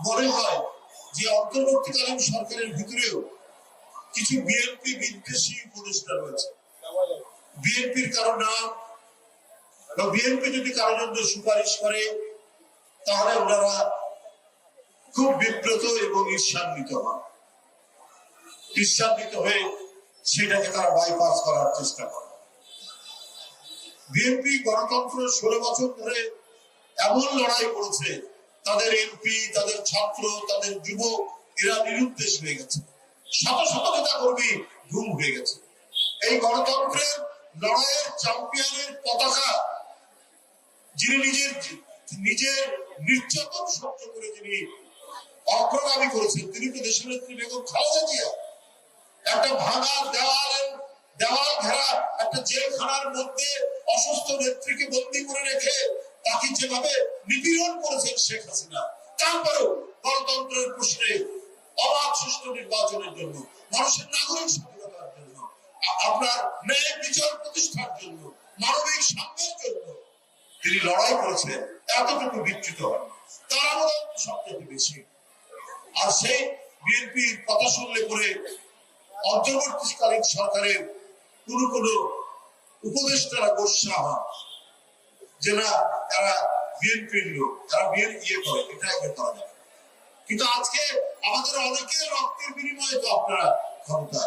মনে হয় যে অন্তর্বর্তীকালীন সরকারের ভিতরেও কিছু বিএনপি বিদ্বেষী উপদেষ্টা রয়েছে। বিএনপির কারো নাম বা বিএনপি যদি কারো জন্য সুপারিশ করে তাহলে ওনারা খুব বিব্রত এবং ঈর্ষান্বিত হন। ঈর্ষান্বিত হয়ে সেটাকে তারা বাইপাস করার চেষ্টা করে। বিএনপি গণতন্ত্র 16 বছর ধরে এমন লড়াই করেছে, তাদের এমপি, তাদের ছাত্র, তাদের যুব এরা নিরুদ্দেশ হয়ে গেছে। শত শত নেতা কর্মী গুম হয়ে গেছে। এই গণতন্ত্রের লড়াইয়ের চ্যাম্পিয়নের পতাকা যিনি নিজের নির্যাতন সহ্য করে যিনি অগ্রগামী করেছেন, তিনি তো দেশের নেত্রী বেগম খালেদা জিয়া। একটা ভাঙা দেওয়াল ঘেরা একটা জেলখানার মধ্যে অসুস্থ নেত্রীকে বন্দী করে রেখে তাকে যেভাবে নিপীড়ন করেছেন শেখ হাসিনা, তারপরেও গণতন্ত্রের প্রশ্নে অবাধ সুষ্ঠু নির্বাচনের জন্য, মানুষের নাগরিক স্বাধীনতার জন্য, আপনার ন্যায় বিচার প্রতিষ্ঠার জন্য, মানবিক সাম্যের জন্য তিনি লড়াই করেছেন। এতটুকু বিচ্যুত হন, তার অবদান সবচেয়ে বেশি। আর সেই বিএনপির কথা শুনলে পরে অন্তর্বর্তীকালীন সরকারের কোন উপদেষ্টারা গোস্বা হন যে না তারা বিএনপির লোক, তারা বিএনপি করে, এটা করা যাবে। কিন্তু আজকে আমাদের অনেকের রক্তের বিনিময়ে তো আপনারা ক্ষমতা